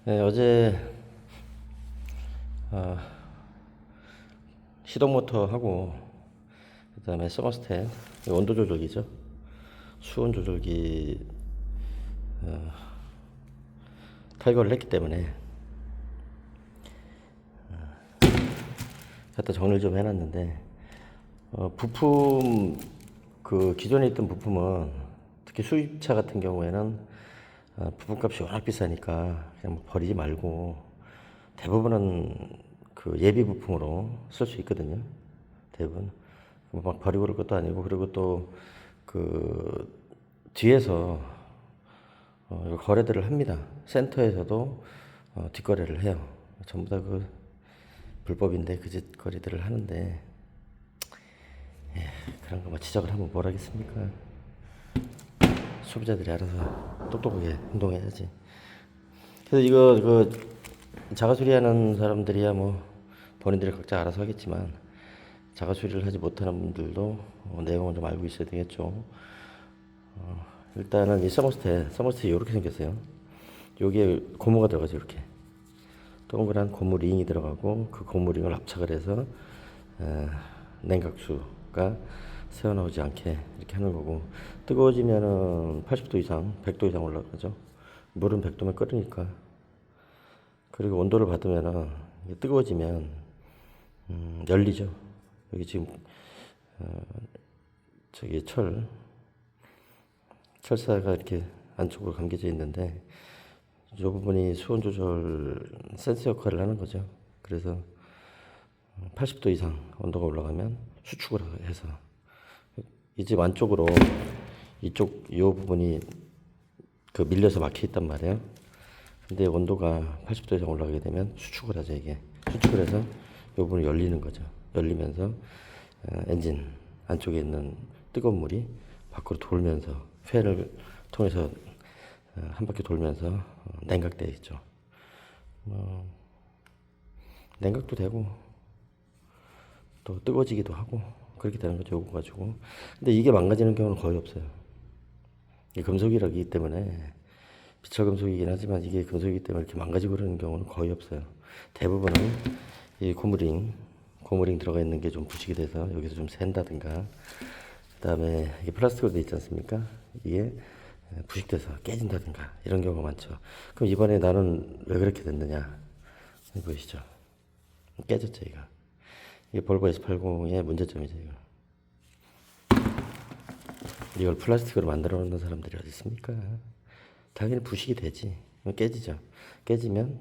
네, 어제 어, 시동 모터하고 그다음에 서머스텟 온도 조절기죠. 수온 조절기 탈거를 했기 때문에 갖다 정리를 좀 해놨는데 부품 그 기존에 있던 부품은 특히 수입차 같은 경우에는 부품값이 워낙 비싸니까 그냥 뭐 버리지 말고 대부분은 그 예비 부품으로 쓸 수 있거든요. 대부분 막 버리고 그럴 것도 아니고, 그리고 또 그 뒤에서 이거 거래들을 합니다. 센터에서도 뒷거래를 해요. 전부 다 그 불법인데 그 짓거리들을 하는데, 그런 거 뭐 지적을 하면 뭘 하겠습니까? 소비자들이 알아서 똑똑하게 행동해야지. 그래서 이거 그 자가 수리하는 사람들이야 뭐 본인들이 각자 알아서 하겠지만, 자가 수리를 하지 못하는 분들도 내용을 좀 알고 있어야 되겠죠. 일단은 이 서머스텟 이렇게 생겼어요. 여기에 고무가 들어가죠. 이렇게 동그란 고무 링이 들어가고, 그 고무 링을 압착을 해서 냉각수가 새어나오지 않게 이렇게 하는 거고, 뜨거워지면은 80도 이상, 100도 이상 올라가죠. 물은 100도면 끓으니까. 그리고 온도를 받으면은 뜨거워지면 열리죠. 여기 지금 저기 철사가 이렇게 안쪽으로 감겨져 있는데, 이 부분이 수온 조절 센서 역할을 하는 거죠. 그래서 80도 이상 온도가 올라가면 수축을 해서 이 집 안쪽으로 이쪽 이 부분이 그 밀려서 막혀 있단 말이에요. 근데 온도가 80도 이상 올라가게 되면 수축을 하죠. 이게 수축을 해서 이 부분이 열리는 거죠. 열리면서 엔진 안쪽에 있는 뜨거운 물이 밖으로 돌면서 팬을 통해서 한 바퀴 돌면서 냉각되어 있죠. 냉각도 되고 또 뜨거워지기도 하고 그렇게 되는 거죠. 요거 가지고. 근데 이게 망가지는 경우는 거의 없어요. 이게 금속이라기 때문에, 비철금속이긴 하지만 이게 금속이기 때문에 이렇게 망가지고 그러는 경우는 거의 없어요. 대부분은 이 고무링 들어가 있는 게 좀 부식이 돼서 여기서 좀 샌다든가, 그다음에 이게 플라스틱으로 돼 있지 않습니까? 이게 부식돼서 깨진다든가 이런 경우가 많죠. 그럼 이번에 나는 왜 그렇게 됐느냐? 보이시죠? 깨졌죠, 이게 볼보 S80의 문제점이죠, 이거. 이걸 플라스틱으로 만들어 놓는 사람들이 어디 있습니까? 당연히 부식이 되지. 깨지죠. 깨지면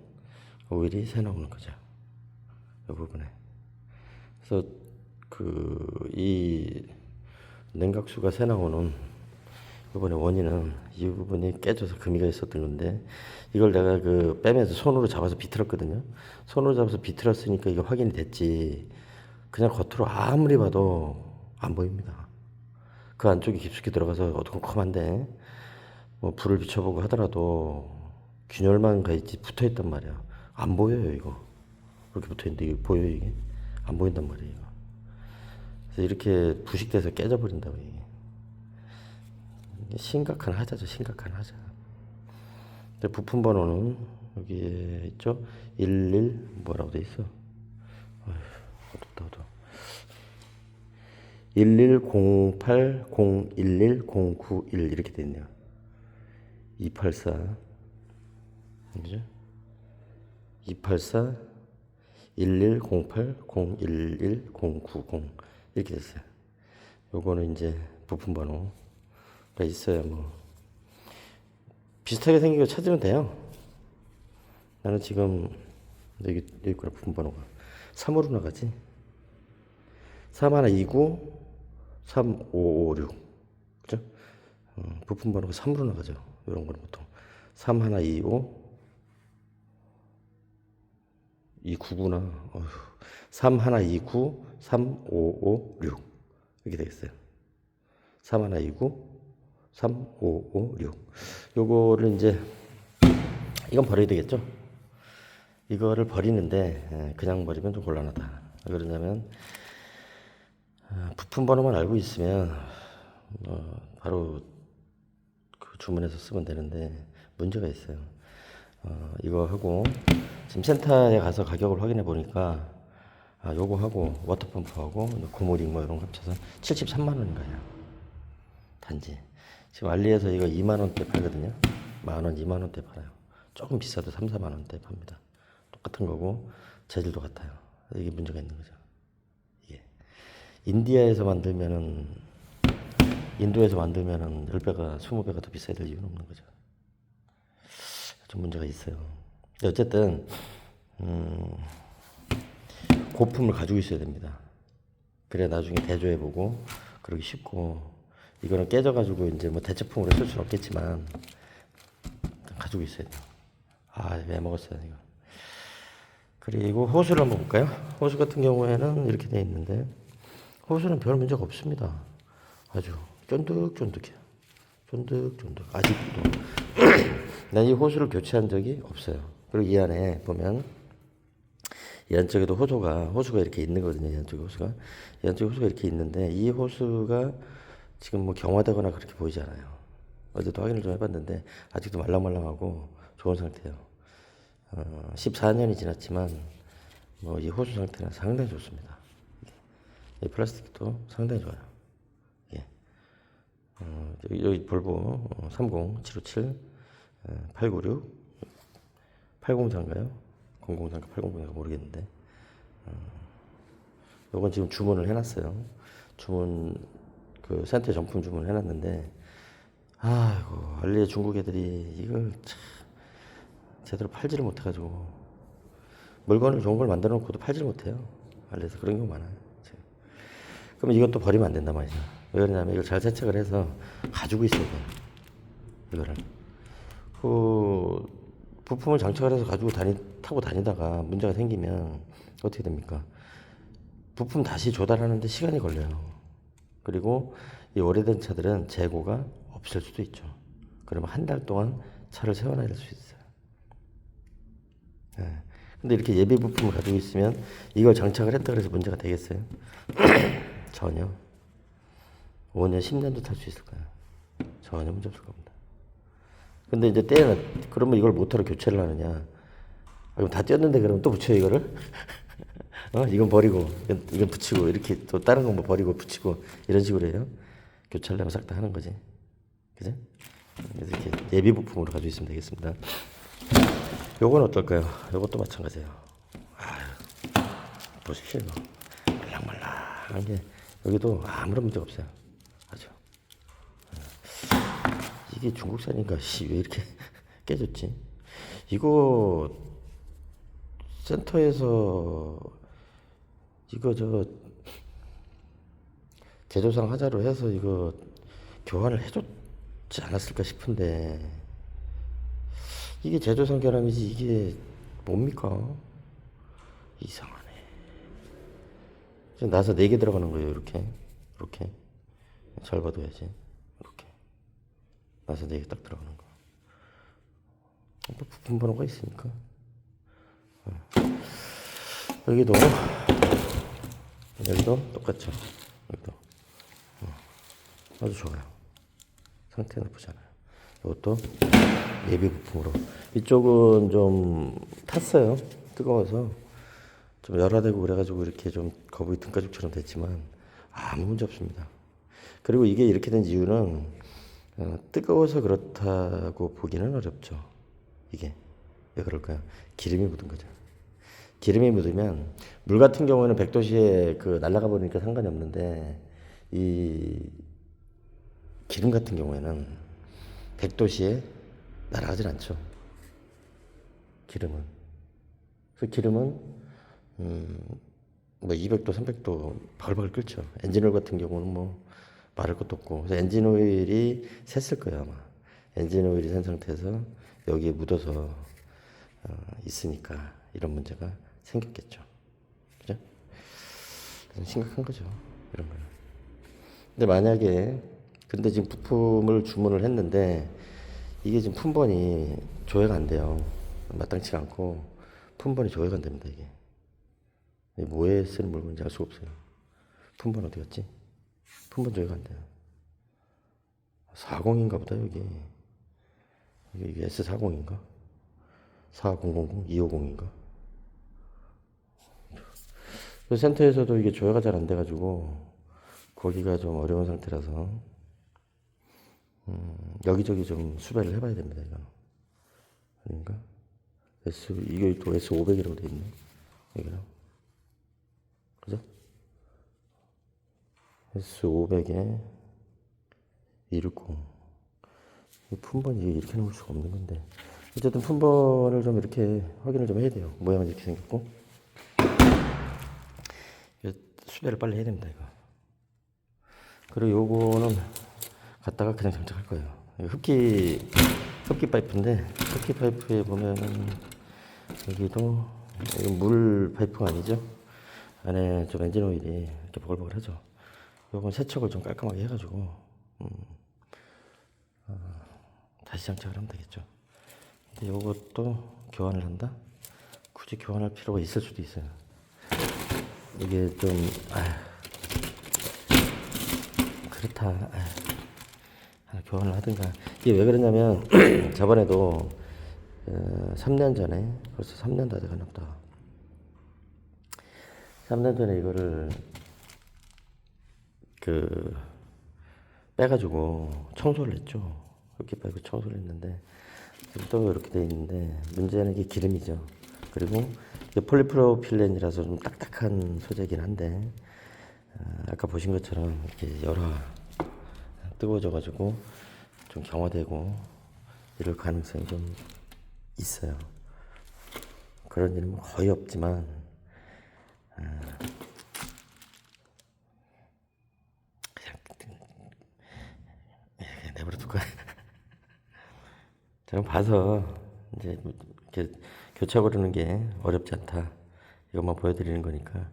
오일이 새 나오는 거죠. 이 부분에. 그래서 이 냉각수가 새 나오는 이번에 원인은 이 부분이 깨져서 금이가 있었던 건데, 이걸 내가 그 빼면서 손으로 잡아서 비틀었거든요. 손으로 잡아서 비틀었으니까 이게 확인이 됐지. 그냥 겉으로 아무리 봐도 안 보입니다. 그 안쪽에 깊숙이 들어가서 어두컴컴한데 뭐 불을 비춰보고 하더라도 균열만 가 있지 붙어 있단 말이야. 안 보여요, 이거. 그렇게 붙어 있는데 이게 보여요, 이게? 안 보인단 말이에요, 이거. 그래서 이렇게 부식돼서 깨져버린다고, 이게. 심각한 하자죠, 심각한 하자. 부품 번호는 여기에 있죠. 11 뭐라고 돼 있어? 어휴, 어둡다, 어두워. 1108011091 이렇게 돼 있네요. 284 그죠? 284 1108 011 090 이렇게 됐어요. 요거는 이제 부품 번호가 있어야 뭐 비슷하게 생긴 거 찾으면 돼요. 나는 지금 여기 있구나. 부품 번호가 3으로 나가지. 3129 3556 그죠? 부품 번호가 3으로 나가죠. 이런 거는 보통 3125 29구나. 3129 3556 이렇게 되겠어요. 3129 3556 요거를 이제 이건 버려야 되겠죠. 이거를 버리는데 그냥 버리면 좀 곤란하다. 왜 그러냐면 부품 번호만 알고 있으면 바로 그 주문해서 쓰면 되는데 문제가 있어요. 이거 하고 지금 센터에 가서 가격을 확인해 보니까 요거 하고 워터펌프하고 고무링 뭐 이런 거 합쳐서 73만 원인가요? 단지 지금 알리에서 이거 2만 원대 팔거든요. 만 원, 2만 원대 팔아요. 조금 비싸도 3, 4만 원대 팝니다. 똑같은 거고 재질도 같아요. 이게 문제가 있는 거죠. 이게 인도에서 만들면은 10배가 20배가 더 비싸야 될 이유는 없는 거죠. 좀 문제가 있어요. 어쨌든 고품을 가지고 있어야 됩니다. 그래야 나중에 대조해보고 그러기 쉽고, 이거는 깨져가지고 이제 뭐 대체품으로 쓸 수는 없겠지만 가지고 있어야 돼요. 왜 먹었어요 이거. 그리고 호수를 한번 볼까요? 호수 같은 경우에는 이렇게 돼 있는데 호수는 별 문제가 없습니다. 아주 쫀득쫀득해요. 쫀득쫀득. 아직도 난 이 호수를 교체한 적이 없어요. 그리고 이 안에 보면 이 안쪽에도 호수가 이렇게 있는 거거든요. 이 안쪽에 호수가 이렇게 있는데 이 호수가 지금 뭐 경화되거나 그렇게 보이지 않아요. 어제도 확인을 좀 해봤는데 아직도 말랑말랑하고 좋은 상태예요. 14년이 지났지만 뭐 이 호수 상태는 상당히 좋습니다. 이 플라스틱도 상당히 좋아요. 예. 여기 볼보 30, 757, 896, 804인가요? 003인가 800인가 모르겠는데 요건 지금 주문을 해놨어요. 그 센터 정품 주문을 해놨는데 아이고 알리에 중국 애들이 이걸 참 제대로 팔지를 못해가지고 물건을 좋은 걸 만들어 놓고도 팔지를 못해요. 알리에서 그런 경우 많아요. 그럼 이것도 버리면 안 된단 말이죠. 왜 그러냐면 이걸 잘 세척을 해서 가지고 있어야 돼요. 이거를 부품을 장착을 해서 타고 다니다가 문제가 생기면 어떻게 됩니까? 부품 다시 조달하는데 시간이 걸려요. 그리고 이 오래된 차들은 재고가 없을 수도 있죠. 그러면 한 달 동안 차를 세워놔야 될 수 있어요. 네. 근데 이렇게 예비 부품을 가지고 있으면 이걸 장착을 했다 그래서 문제가 되겠어요? 전혀. 5년, 10년도 탈 수 있을 거예요. 전혀 문제 없을 겁니다. 근데 이제 때는 그러면 이걸 모터로 교체를 하느냐? 그럼 다 뛰었는데 그러면 또 붙여 이거를? 이건 버리고 이건 붙이고 이렇게 또 다른 건 뭐 버리고 붙이고 이런 식으로 해요. 교체하려면 싹 다 하는 거지. 그죠? 그래서 이렇게 예비 부품으로 가지고 있으면 되겠습니다. 요건 어떨까요? 요것도 마찬가지예요. 보십시오. 말랑말랑한 게 여기도 아무런 문제가 없어요. 아주. 이게 중국산인가? 왜 이렇게 깨졌지? 이거 센터에서 이거 제조상 하자로 해서 이거 교환을 해줬지 않았을까 싶은데 이게 제조상 결함이지 이게 뭡니까? 이상하네. 지금 나사 4개 들어가는 거예요. 이렇게 잘 봐둬야지. 이렇게 나사 4개 딱 들어가는 거. 부품 번호가 있으니까. 여기도 똑같죠. 여기도 아주 좋아요. 상태 나쁘지 않아요. 이것도 예비 부품으로. 이쪽은 좀 탔어요. 뜨거워서 좀 열화되고 그래가지고 이렇게 좀 거북이 등가죽처럼 됐지만 아무 문제 없습니다. 그리고 이게 이렇게 된 이유는 뜨거워서 그렇다고 보기는 어렵죠. 이게 왜 그럴까요? 기름이 묻은 거죠. 기름이 묻으면 물 같은 경우에는 100도씨에 날아가 버리니까 상관이 없는데 이 기름 같은 경우에는 100도씨에 날아가질 않죠. 기름은. 그래서 기름은 뭐 200도, 300도 바글바글 끓죠. 엔진오일 같은 경우는 뭐 말할 것도 없고. 그래서 엔진오일이 샜을 거예요 아마. 엔진오일이 샌 상태에서 여기에 묻어서 있으니까 이런 문제가 생겼겠죠. 그죠? 심각한 거죠. 이런 거는. 근데 만약에 근데 지금 부품을 주문을 했는데 이게 지금 품번이 조회가 안 돼요. 마땅치가 않고 품번이 조회가 안 됩니다. 이게 뭐에 쓰는 물건인지 알 수가 없어요. 품번 어디 갔지? 품번 조회가 안 돼요. 40인가 보다 여기. 이게 S40인가? 4000 250인가? 그 센터에서도 이게 조회가 잘 안 돼가지고 거기가 좀 어려운 상태라서 여기저기 좀 수배를 해봐야 됩니다. 이거 아닌가? 이게 또 S500이라고 돼 있네. 여기랑 그죠? S500에 260. 이 품번 이렇게 놓을 수가 없는 건데 어쨌든 품번을 좀 이렇게 확인을 좀 해야 돼요. 모양은 이렇게 생겼고 수배를 빨리 해야 됩니다. 이거. 그리고 요거는 갖다가 그냥 장착할 거예요. 흡기 파이프인데 흡기 파이프에 보면은 여기도 이거 물 파이프가 아니죠. 안에 좀 엔진 오일이 이렇게 보글보글하죠. 요건 세척을 좀 깔끔하게 해가지고 다시 장착을 하면 되겠죠. 근데 요것도 교환을 한다? 굳이 교환할 필요가 있을 수도 있어요. 이게 좀 그렇다. 하나 교환을 하든가. 이게 왜 그러냐면 저번에도 3년 전에 벌써 3년 다 돼가나 보다. 3년 전에 이거를 빼가지고 청소를 했죠. 이렇게 빼고 청소를 했는데 또 이렇게 돼 있는데 문제는 이게 기름이죠. 그리고 이게 폴리프로필렌이라서 좀 딱딱한 소재긴 한데 아까 보신 것처럼 이렇게 열화 뜨거워져가지고 좀 경화되고 이럴 가능성이 좀 있어요. 그런 일은 뭐 거의 없지만 그냥 내버려 둘까? 저는 봐서 이제 이렇게 교체하고 그러는 게 어렵지 않다. 이것만 보여드리는 거니까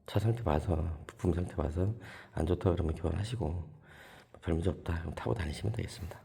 차 상태 봐서 부품 상태 봐서 안 좋다 그러면 교환하시고 별 문제 없다 그럼 타고 다니시면 되겠습니다.